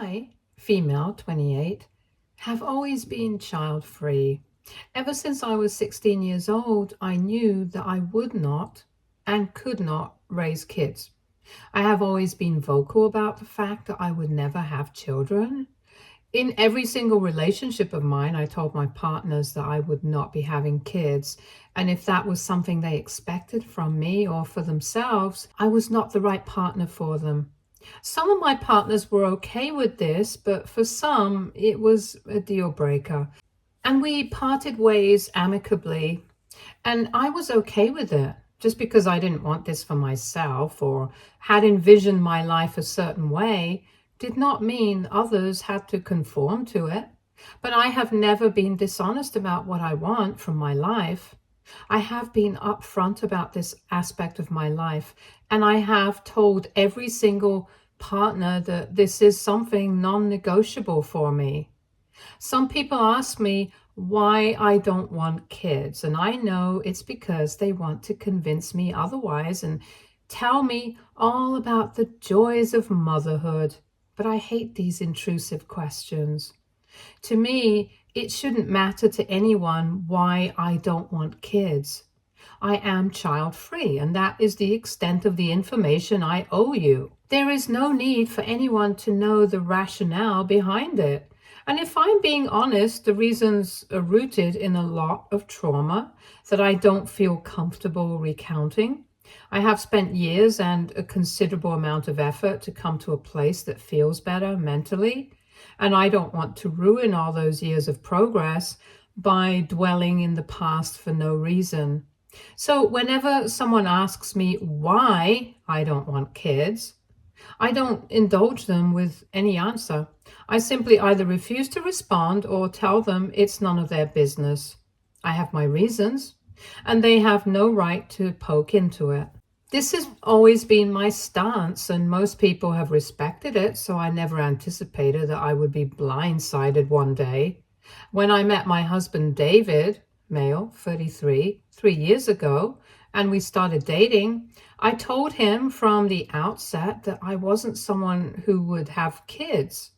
I, female, 28, have always been child-free. Ever since I was 16 years old, I knew that I would not and could not raise kids. I have always been vocal about the fact that I would never have children. In every single relationship of mine, I told my partners that I would not be having kids. And if that was something they expected from me or for themselves, I was not the right partner for them. Some of my partners were okay with this, but for some, it was a deal breaker. And we parted ways amicably, and I was okay with it. Just because I didn't want this for myself or had envisioned my life a certain way did not mean others had to conform to it. But I have never been dishonest about what I want from my life. I have been upfront about this aspect of my life, and I have told every single partner that this is something non-negotiable for me. Some people ask me why I don't want kids, and I know it's because they want to convince me otherwise and tell me all about the joys of motherhood. But I hate these intrusive questions. To me, it shouldn't matter to anyone why I don't want kids. I am child-free, and that is the extent of the information I owe you. There is no need for anyone to know the rationale behind it. And if I'm being honest, the reasons are rooted in a lot of trauma that I don't feel comfortable recounting. I have spent years and a considerable amount of effort to come to a place that feels better mentally, and I don't want to ruin all those years of progress by dwelling in the past for no reason. So whenever someone asks me why I don't want kids, I don't indulge them with any answer. I simply either refuse to respond or tell them it's none of their business. I have my reasons, and they have no right to poke into it. This has always been my stance, and most people have respected it, so I never anticipated that I would be blindsided one day. When I met my husband David, male, 33, 3 years ago, and we started dating, I told him from the outset that I wasn't someone who would have kids.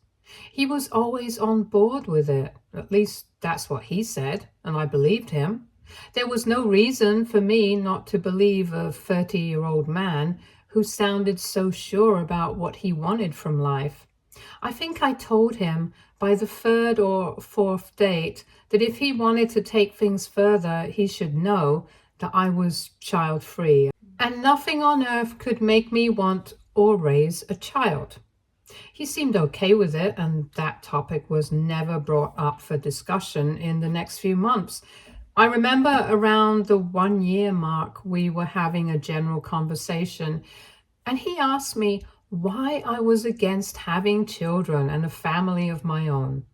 He was always on board with it. At least that's what he said, and I believed him. There was no reason for me not to believe a 30-year-old man who sounded so sure about what he wanted from life. I think I told him by the third or fourth date that if he wanted to take things further, he should know that I was child-free, and nothing on earth could make me want or raise a child. He seemed okay with it, and that topic was never brought up for discussion in the next few months. I remember around the 1 year mark, we were having a general conversation, and he asked me why I was against having children and a family of my own.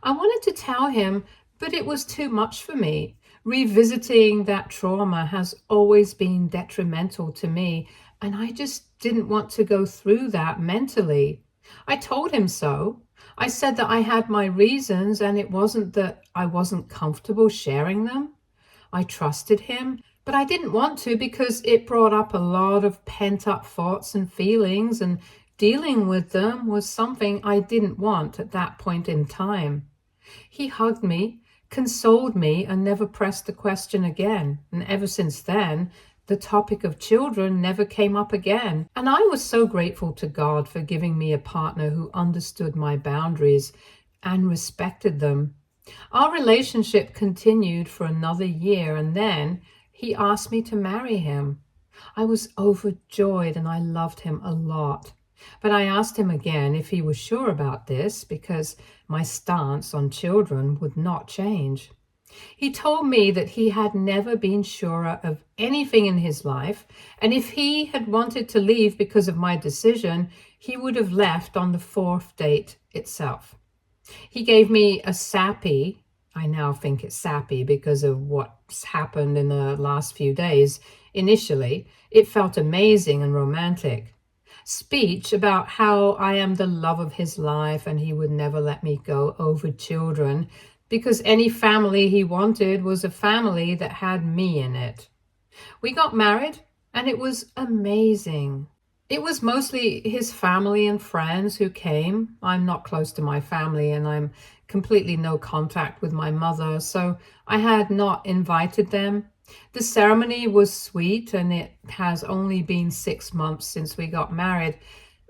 I wanted to tell him, but it was too much for me. Revisiting that trauma has always been detrimental to me, and I just didn't want to go through that mentally. I told him so. I said that I had my reasons, and it wasn't that I wasn't comfortable sharing them. I trusted him, but I didn't want to because it brought up a lot of pent-up thoughts and feelings, and dealing with them was something I didn't want at that point in time. He hugged me, consoled me, and never pressed the question again. And ever since then, the topic of children never came up again. And I was so grateful to God for giving me a partner who understood my boundaries and respected them. Our relationship continued for another year, and then he asked me to marry him. I was overjoyed, and I loved him a lot. But I asked him again if he was sure about this, because my stance on children would not change. He told me that he had never been surer of anything in his life, and if he had wanted to leave because of my decision, he would have left on the fourth date itself. He gave me a sappy, I now think it's sappy because of what's happened in the last few days. Initially, it felt amazing and romantic. Speech about how I am the love of his life and he would never let me go over children because any family he wanted was a family that had me in it. We got married, and it was amazing. It was mostly his family and friends who came. I'm not close to my family and I'm completely no contact with my mother, so I had not invited them. The ceremony was sweet and it has only been 6 months since we got married,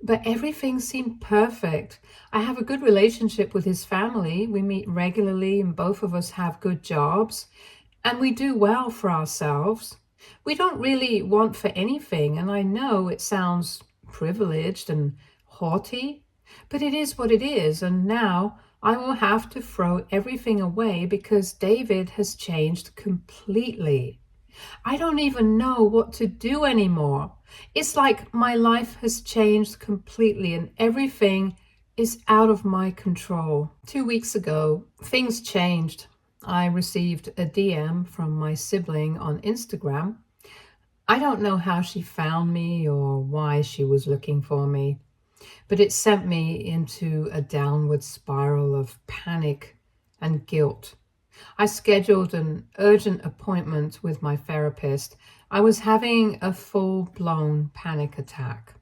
but everything seemed perfect. I have a good relationship with his family. We meet regularly and both of us have good jobs and we do well for ourselves. We don't really want for anything, and I know it sounds privileged and haughty, but it is what it is, and now I will have to throw everything away because David has changed completely. I don't even know what to do anymore. It's like my life has changed completely and everything is out of my control. 2 weeks ago, things changed. I received a DM from my sibling on Instagram. I don't know how she found me or why she was looking for me, but it sent me into a downward spiral of panic and guilt. I scheduled an urgent appointment with my therapist. I was having a full-blown panic attack,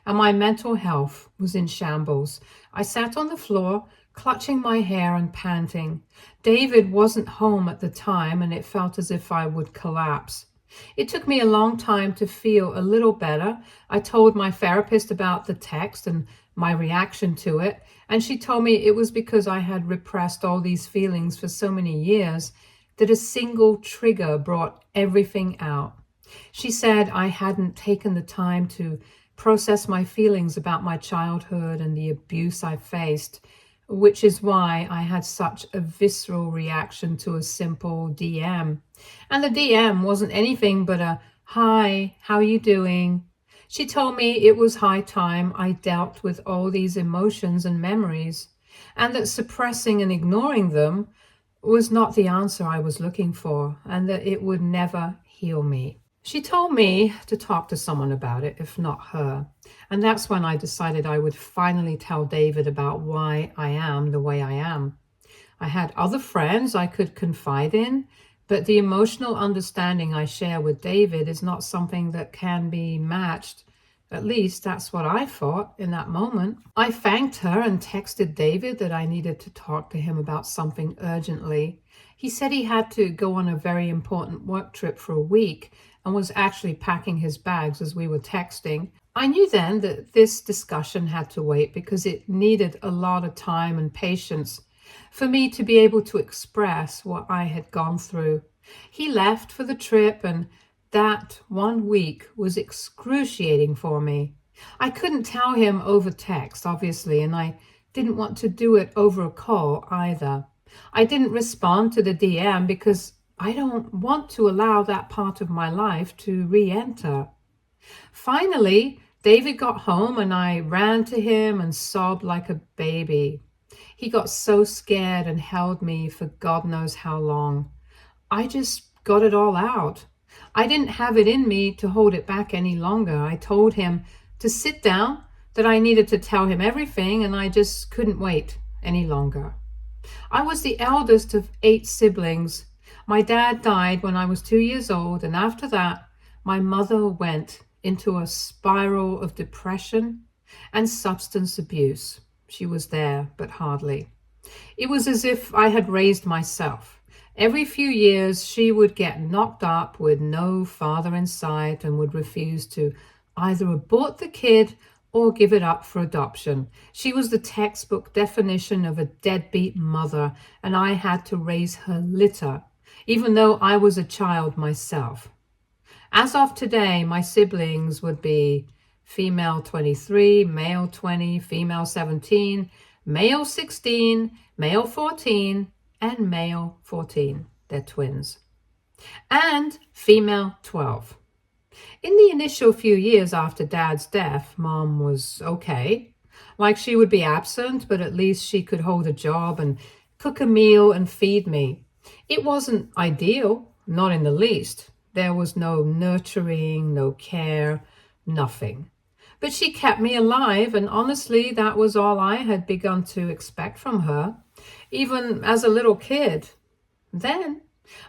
and my mental health was in shambles. I sat on the floor, clutching my hair and panting. David wasn't home at the time, and it felt as if I would collapse. It took me a long time to feel a little better. I told my therapist about the text and my reaction to it, and she told me it was because I had repressed all these feelings for so many years that a single trigger brought everything out. She said I hadn't taken the time to process my feelings about my childhood and the abuse I faced, which is why I had such a visceral reaction to a simple DM. And the DM wasn't anything but a, "Hi, how are you doing?" She told me it was high time I dealt with all these emotions and memories, and that suppressing and ignoring them was not the answer I was looking for, and that it would never heal me. She told me to talk to someone about it, if not her. And that's when I decided I would finally tell David about why I am the way I am. I had other friends I could confide in, but the emotional understanding I share with David is not something that can be matched. At least that's what I thought in that moment. I thanked her and texted David that I needed to talk to him about something urgently. He said he had to go on a very important work trip for a week and was actually packing his bags as we were texting. I knew then that this discussion had to wait because it needed a lot of time and patience for me to be able to express what I had gone through. He left for the trip, and that 1 week was excruciating for me. I couldn't tell him over text, obviously, and I didn't want to do it over a call either. I didn't respond to the DM because I don't want to allow that part of my life to re-enter. Finally, David got home and I ran to him and sobbed like a baby. He got so scared and held me for God knows how long. I just got it all out. I didn't have it in me to hold it back any longer. I told him to sit down, that I needed to tell him everything, and I just couldn't wait any longer. I was the eldest of 8 siblings. My dad died when I was 2 years old, and after that, my mother went into a spiral of depression and substance abuse. She was there, but hardly. It was as if I had raised myself. Every few years, she would get knocked up with no father in sight and would refuse to either abort the kid or give it up for adoption. She was the textbook definition of a deadbeat mother, and I had to raise her litter, even though I was a child myself. As of today, my siblings would be female 23, male 20, female 17, male 16, male 14, and male 14. They're twins. And female 12. In the initial few years after Dad's death, Mom was okay. Like she would be absent, but at least she could hold a job and cook a meal and feed me. It wasn't ideal, not in the least. There was no nurturing, no care, nothing. But she kept me alive, and honestly, that was all I had begun to expect from her, even as a little kid. Then,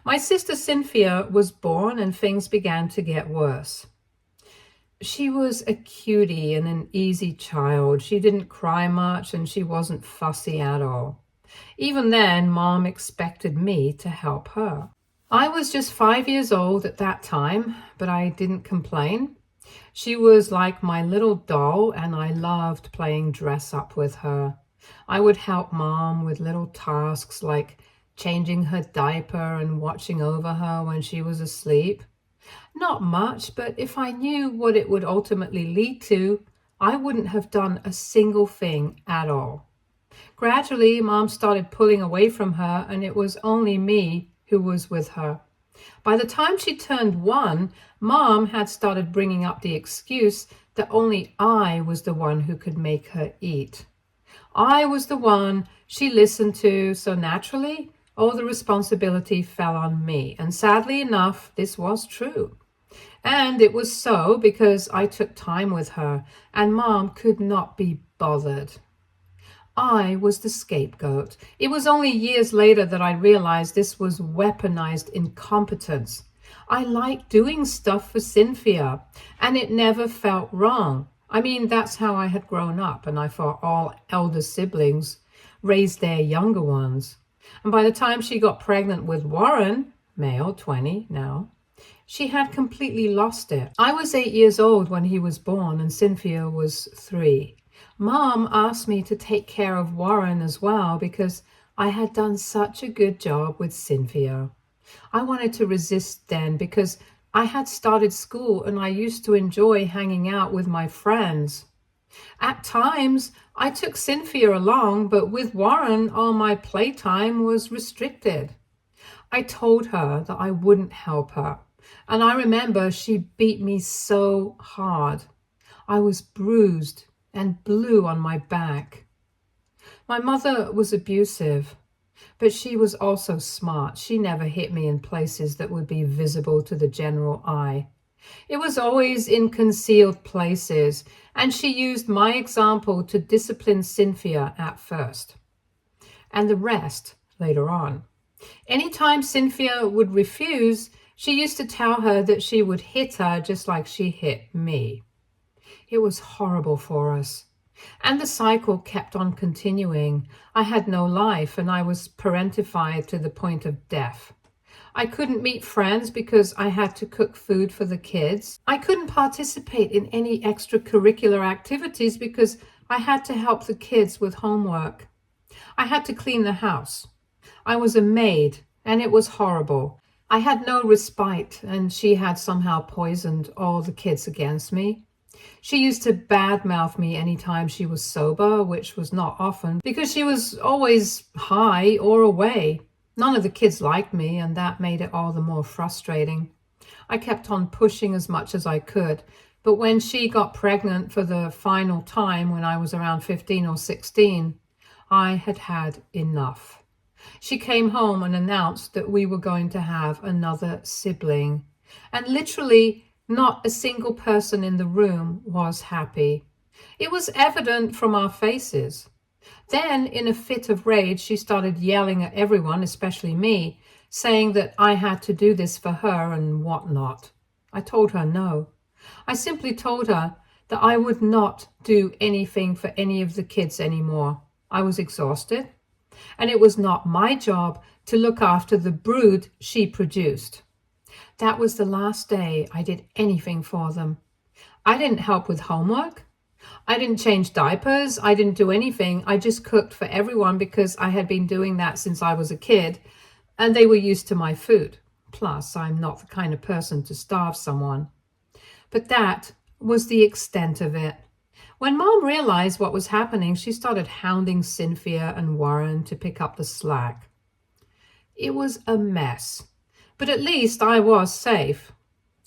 my sister Cynthia was born and things began to get worse. She was a cutie and an easy child. She didn't cry much and she wasn't fussy at all. Even then, Mom expected me to help her. I was just 5 years old at that time, but I didn't complain. She was like my little doll, and I loved playing dress up with her. I would help Mom with little tasks like changing her diaper and watching over her when she was asleep. Not much, but if I knew what it would ultimately lead to, I wouldn't have done a single thing at all. Gradually, Mom started pulling away from her, and it was only me who was with her. By the time she turned 1, Mom had started bringing up the excuse that only I was the one who could make her eat. I was the one she listened to, so naturally, all the responsibility fell on me. And sadly enough, this was true. And it was so because I took time with her, and Mom could not be bothered. I was the scapegoat. It was only years later that I realized this was weaponized incompetence. I liked doing stuff for Cynthia, and it never felt wrong. I mean, that's how I had grown up, and I thought all elder siblings raised their younger ones. And by the time she got pregnant with Warren, male, 20 now, she had completely lost it. I was 8 years old when he was born, and Cynthia was 3. Mom asked me to take care of Warren as well because I had done such a good job with Cynthia. I wanted to resist then because I had started school and I used to enjoy hanging out with my friends. At times, I took Cynthia along, but with Warren, all my playtime was restricted. I told her that I wouldn't help her, and I remember she beat me so hard. I was bruised and blue on my back. My mother was abusive, but she was also smart. She never hit me in places that would be visible to the general eye. It was always in concealed places, and she used my example to discipline Cynthia at first, and the rest later on. Anytime Cynthia would refuse, she used to tell her that she would hit her just like she hit me. It was horrible for us. And the cycle kept on continuing. I had no life, and I was parentified to the point of death. I couldn't meet friends because I had to cook food for the kids. I couldn't participate in any extracurricular activities because I had to help the kids with homework. I had to clean the house. I was a maid, and it was horrible. I had no respite, and she had somehow poisoned all the kids against me. She used to badmouth me anytime she was sober, which was not often, because she was always high or away. None of the kids liked me, and that made it all the more frustrating. I kept on pushing as much as I could, but when she got pregnant for the final time when I was around 15 or 16, I had had enough. She came home and announced that we were going to have another sibling, and literally not a single person in the room was happy. It was evident from our faces. Then, in a fit of rage, she started yelling at everyone, especially me, saying that I had to do this for her and whatnot. I told her no. I simply told her that I would not do anything for any of the kids anymore. I was exhausted, and it was not my job to look after the brood she produced. That was the last day I did anything for them. I didn't help with homework. I didn't change diapers. I didn't do anything. I just cooked for everyone because I had been doing that since I was a kid, and they were used to my food. Plus, I'm not the kind of person to starve someone. But that was the extent of it. When Mom realized what was happening, she started hounding Cynthia and Warren to pick up the slack. It was a mess. But at least I was safe.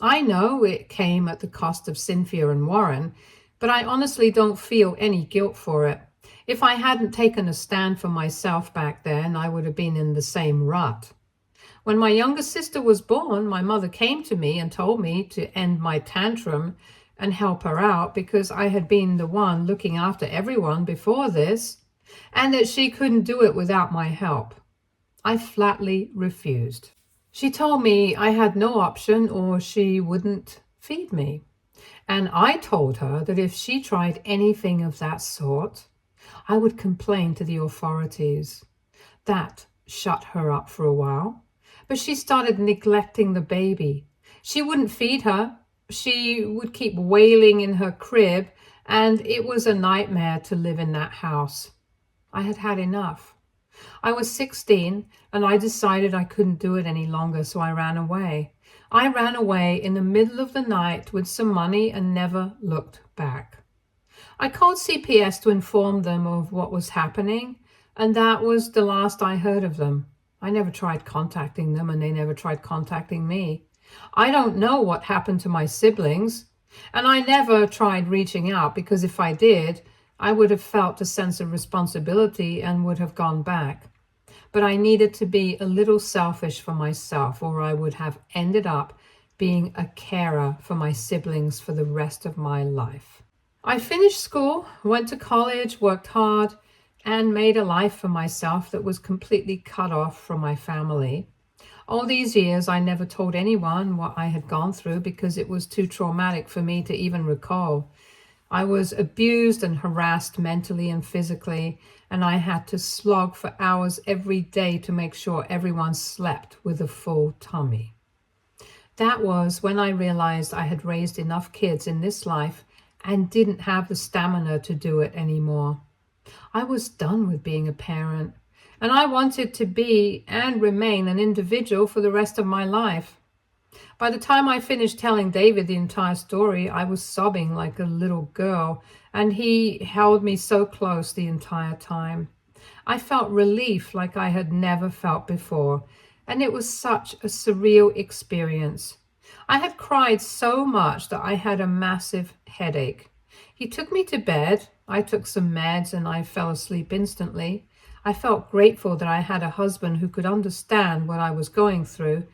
I know it came at the cost of Cynthia and Warren, but I honestly don't feel any guilt for it. If I hadn't taken a stand for myself back then, I would have been in the same rut. When my younger sister was born, my mother came to me and told me to end my tantrum and help her out because I had been the one looking after everyone before this, and that she couldn't do it without my help. I flatly refused. She told me I had no option or she wouldn't feed me. And I told her that if she tried anything of that sort, I would complain to the authorities. That shut her up for a while, but she started neglecting the baby. She wouldn't feed her. She would keep wailing in her crib, and it was a nightmare to live in that house. I had had enough. I was 16 and I decided I couldn't do it any longer, so I ran away. I ran away in the middle of the night with some money and never looked back. I called CPS to inform them of what was happening, and that was the last I heard of them. I never tried contacting them, and they never tried contacting me. I don't know what happened to my siblings, and I never tried reaching out, because if I did, I would have felt a sense of responsibility and would have gone back. But I needed to be a little selfish for myself, or I would have ended up being a carer for my siblings for the rest of my life. I finished school, went to college, worked hard, and made a life for myself that was completely cut off from my family. All these years, I never told anyone what I had gone through because it was too traumatic for me to even recall. I was abused and harassed mentally and physically, and I had to slog for hours every day to make sure everyone slept with a full tummy. That was when I realized I had raised enough kids in this life and didn't have the stamina to do it anymore. I was done with being a parent, and I wanted to be and remain an individual for the rest of my life. By the time I finished telling David the entire story, I was sobbing like a little girl, and he held me so close the entire time. I felt relief like I had never felt before, and it was such a surreal experience. I had cried so much that I had a massive headache. He took me to bed. I took some meds and I fell asleep instantly. I felt grateful that I had a husband who could understand what I was going through,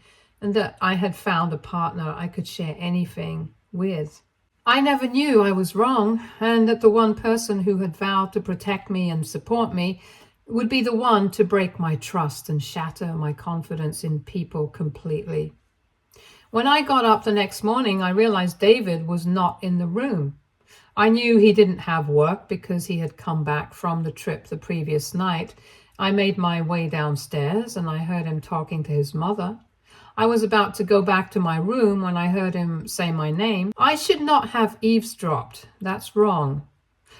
and that I had found a partner I could share anything with. I never knew I was wrong, and that the one person who had vowed to protect me and support me would be the one to break my trust and shatter my confidence in people completely. When I got up the next morning, I realized David was not in the room. I knew he didn't have work because he had come back from the trip the previous night. I made my way downstairs and I heard him talking to his mother. I was about to go back to my room when I heard him say my name. I should not have eavesdropped. That's wrong.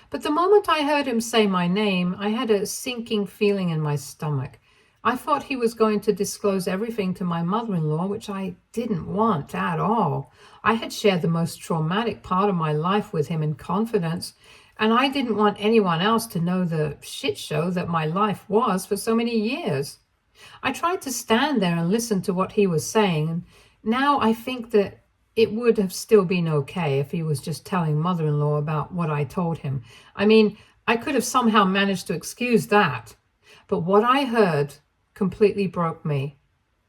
But the moment I heard him say my name, I had a sinking feeling in my stomach. I thought he was going to disclose everything to my mother-in-law, which I didn't want at all. I had shared the most traumatic part of my life with him in confidence, and I didn't want anyone else to know the shit show that my life was for so many years. I tried to stand there and listen to what he was saying, and now I think that it would have still been okay if he was just telling mother-in-law about what I told him. I mean, I could have somehow managed to excuse that. But what I heard completely broke me.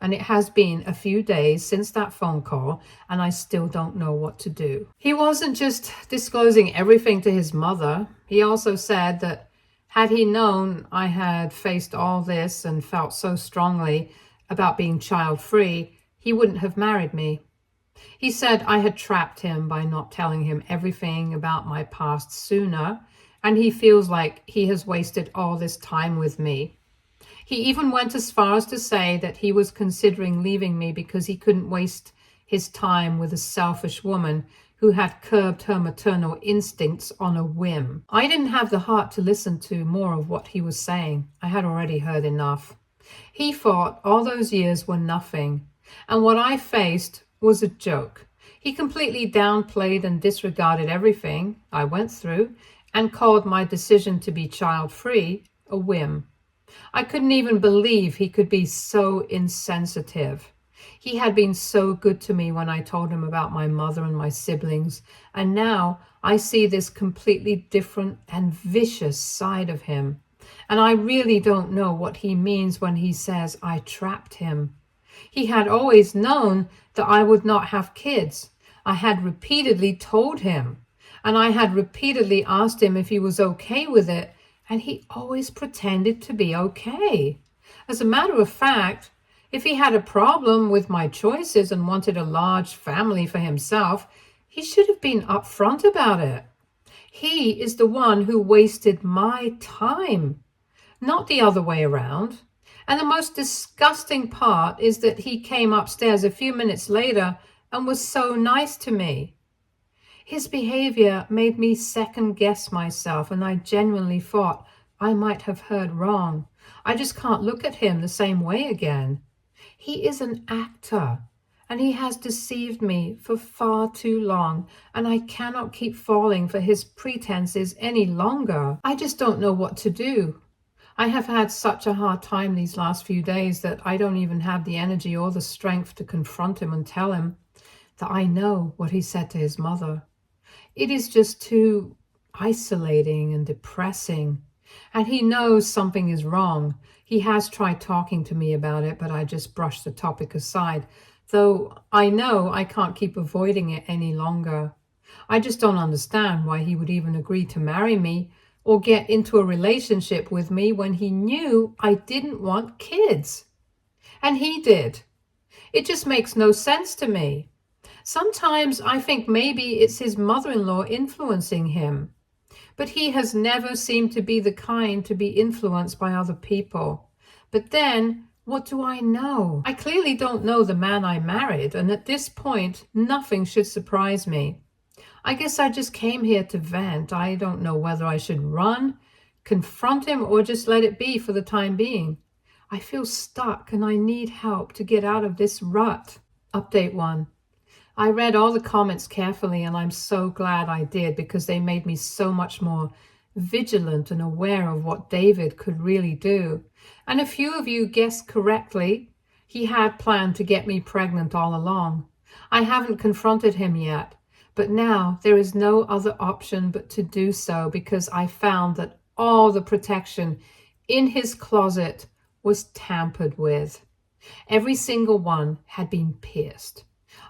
And it has been a few days since that phone call, and I still don't know what to do. He wasn't just disclosing everything to his mother. He also said that had he known I had faced all this and felt so strongly about being child-free, he wouldn't have married me. He said I had trapped him by not telling him everything about my past sooner, and he feels like he has wasted all this time with me. He even went as far as to say that he was considering leaving me because he couldn't waste his time with a selfish woman who had curbed her maternal instincts on a whim. I didn't have the heart to listen to more of what he was saying. I had already heard enough. He thought all those years were nothing, and what I faced was a joke. He completely downplayed and disregarded everything I went through and called my decision to be child-free a whim. I couldn't even believe he could be so insensitive. He had been so good to me when I told him about my mother and my siblings, and now I see this completely different and vicious side of him. And I really don't know what he means when he says I trapped him. He had always known that I would not have kids. I had repeatedly told him, and I had repeatedly asked him if he was okay with it, and he always pretended to be okay. As a matter of fact, if he had a problem with my choices and wanted a large family for himself, He should have been upfront about it. He is the one who wasted my time, not the other way around. And the most disgusting part is that he came upstairs a few minutes later and was so nice to me. His behavior made me second guess myself, and I genuinely thought I might have heard wrong. I just can't look at him the same way again. He is an actor, and he has deceived me for far too long, and I cannot keep falling for his pretenses any longer. I just don't know what to do. I have had such a hard time these last few days that I don't even have the energy or the strength to confront him and tell him that I know what he said to his mother. It is just too isolating and depressing. And he knows something is wrong. He has tried talking to me about it, but I just brushed the topic aside, though I know I can't keep avoiding it any longer. I just don't understand why he would even agree to marry me or get into a relationship with me when he knew I didn't want kids. And he did. It just makes no sense to me. Sometimes I think maybe it's his mother-in-law influencing him, but he has never seemed to be the kind to be influenced by other people. But then, what do I know? I clearly don't know the man I married, and at this point, nothing should surprise me. I guess I just came here to vent. I don't know whether I should run, confront him, or just let it be for the time being. I feel stuck and I need help to get out of this rut. Update 1. I read all the comments carefully, and I'm so glad I did because they made me so much more vigilant and aware of what David could really do. And a few of you guessed correctly. He had planned to get me pregnant all along. I haven't confronted him yet, but now there is no other option but to do so because I found that all the protection in his closet was tampered with. Every single one had been pierced.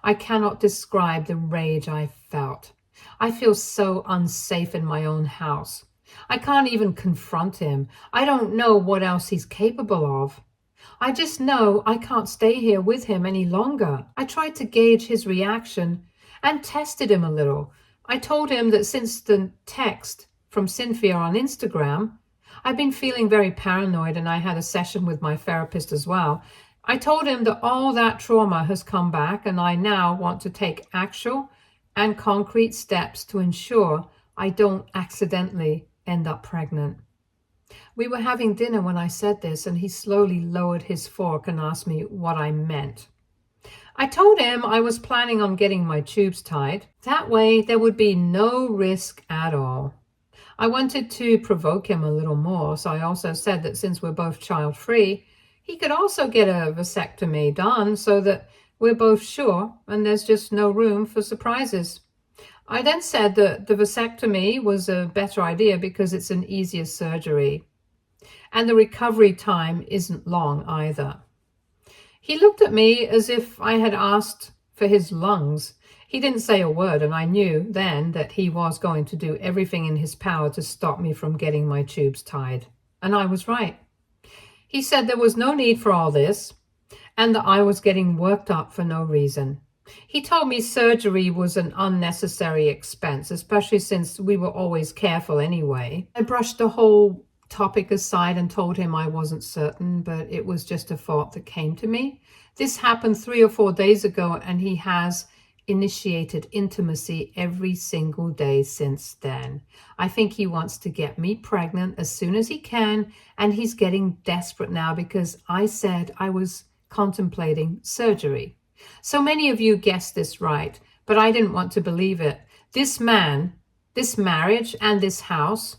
I cannot describe the rage I felt. I feel so unsafe in my own house. I can't even confront him. I don't know what else he's capable of. I just know I can't stay here with him any longer. I tried to gauge his reaction and tested him a little. I told him that since the text from Cynthia on Instagram, I've been feeling very paranoid, and I had a session with my therapist as well. I told him that all that trauma has come back, and I now want to take actual and concrete steps to ensure I don't accidentally end up pregnant. We were having dinner when I said this, and he slowly lowered his fork and asked me what I meant. I told him I was planning on getting my tubes tied. That way there would be no risk at all. I wanted to provoke him a little more, so I also said that since we're both child-free, he could also get a vasectomy done so that we're both sure and there's just no room for surprises. I then said that the vasectomy was a better idea because it's an easier surgery, and the recovery time isn't long either. He looked at me as if I had asked for his lungs. He didn't say a word, and I knew then that he was going to do everything in his power to stop me from getting my tubes tied. And I was right. He said there was no need for all this, and that I was getting worked up for no reason. He told me surgery was an unnecessary expense, especially since we were always careful anyway. I brushed the whole topic aside and told him I wasn't certain, but it was just a thought that came to me. This happened 3 or 4 days ago, and he has initiated intimacy every single day since then. I think he wants to get me pregnant as soon as he can, and he's getting desperate now because I said I was contemplating surgery. So many of you guessed this right, but I didn't want to believe it. This man, this marriage, and this house,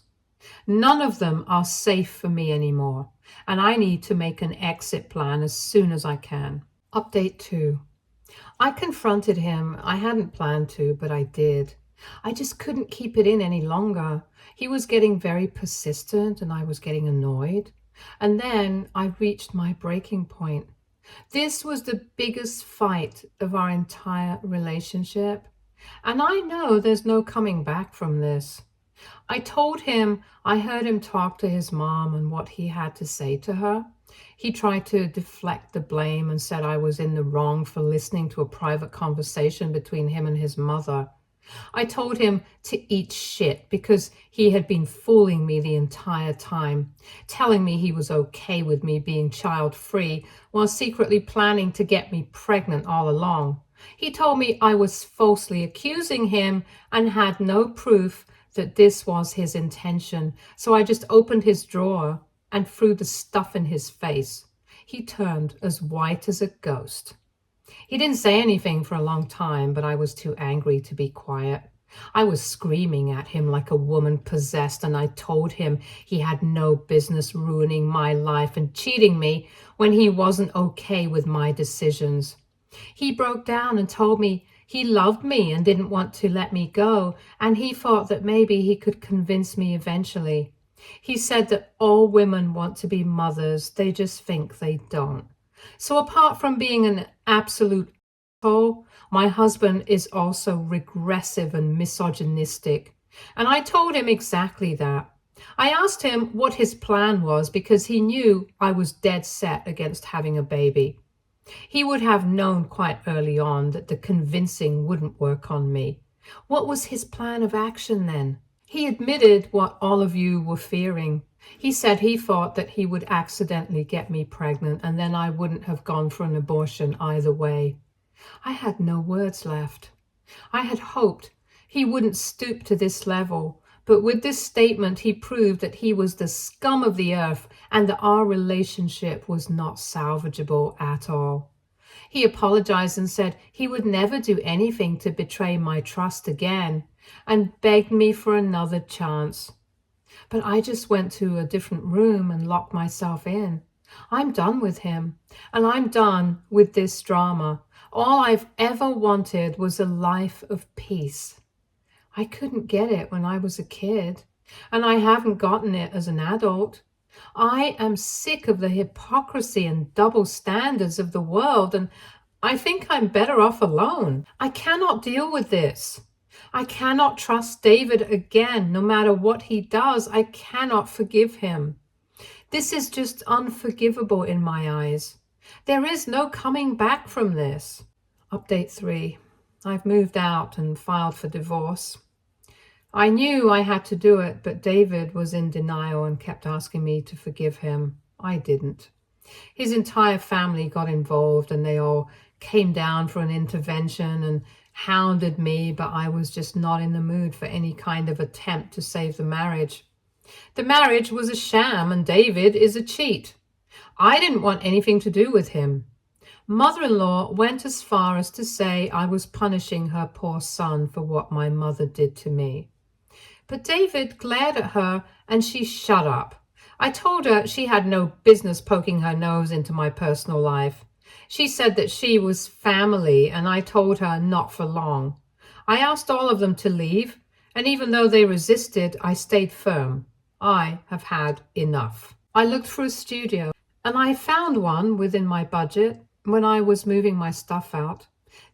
none of them are safe for me anymore, and I need to make an exit plan as soon as I can. Update 2. I confronted him. I hadn't planned to, but I did. I just couldn't keep it in any longer. He was getting very persistent, and I was getting annoyed. And then I reached my breaking point. This was the biggest fight of our entire relationship, and I know there's no coming back from this. I told him I heard him talk to his mom and what he had to say to her. He tried to deflect the blame and said I was in the wrong for listening to a private conversation between him and his mother. I told him to eat shit because he had been fooling me the entire time, telling me he was okay with me being child-free while secretly planning to get me pregnant all along. He told me I was falsely accusing him and had no proof that this was his intention, so I just opened his drawer and threw the stuff in his face. He turned as white as a ghost. He didn't say anything for a long time, but I was too angry to be quiet. I was screaming at him like a woman possessed, and I told him he had no business ruining my life and cheating me when he wasn't okay with my decisions. He broke down and told me he loved me and didn't want to let me go, and he thought that maybe he could convince me eventually. He said that all women want to be mothers, they just think they don't. So apart from being an absolute asshole, my husband is also regressive and misogynistic. And I told him exactly that. I asked him what his plan was because he knew I was dead set against having a baby. He would have known quite early on that the convincing wouldn't work on me. What was his plan of action then? He admitted what all of you were fearing. He said he thought that he would accidentally get me pregnant and then I wouldn't have gone for an abortion either way. I had no words left. I had hoped he wouldn't stoop to this level, but with this statement he proved that he was the scum of the earth and that our relationship was not salvageable at all. He apologized and said he would never do anything to betray my trust again and begged me for another chance. But I just went to a different room and locked myself in. I'm done with him, and I'm done with this drama. All I've ever wanted was a life of peace. I couldn't get it when I was a kid, and I haven't gotten it as an adult. I am sick of the hypocrisy and double standards of the world, and I think I'm better off alone. I cannot deal with this. I cannot trust David again, no matter what he does. I cannot forgive him. This is just unforgivable in my eyes. There is no coming back from this. Update 3. I've moved out and filed for divorce. I knew I had to do it, but David was in denial and kept asking me to forgive him. I didn't. His entire family got involved and they all came down for an intervention and hounded me, but I was just not in the mood for any kind of attempt to save the marriage. The marriage was a sham and David is a cheat. I didn't want anything to do with him. Mother-in-law went as far as to say I was punishing her poor son for what my mother did to me. But David glared at her and she shut up. I told her she had no business poking her nose into my personal life. She said that she was family, and I told her not for long. I asked all of them to leave, and even though they resisted, I stayed firm. I have had enough. I looked for a studio, and I found one within my budget. When I was moving my stuff out,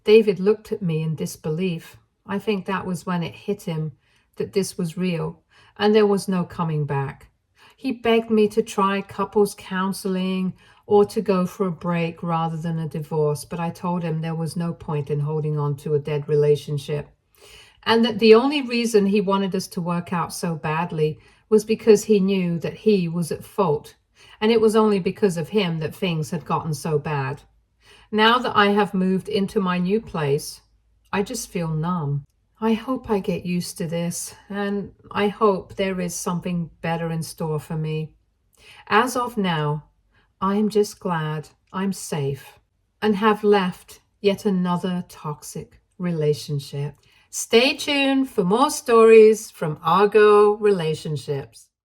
David looked at me in disbelief. I think that was when it hit him that this was real, and there was no coming back. He begged me to try couples counseling or to go for a break rather than a divorce, but I told him there was no point in holding on to a dead relationship, and that the only reason he wanted us to work out so badly was because he knew that he was at fault, and it was only because of him that things had gotten so bad. Now that I have moved into my new place, I just feel numb. I hope I get used to this, and I hope there is something better in store for me. As of now, I am just glad I'm safe and have left yet another toxic relationship. Stay tuned for more stories from Argo Relationships.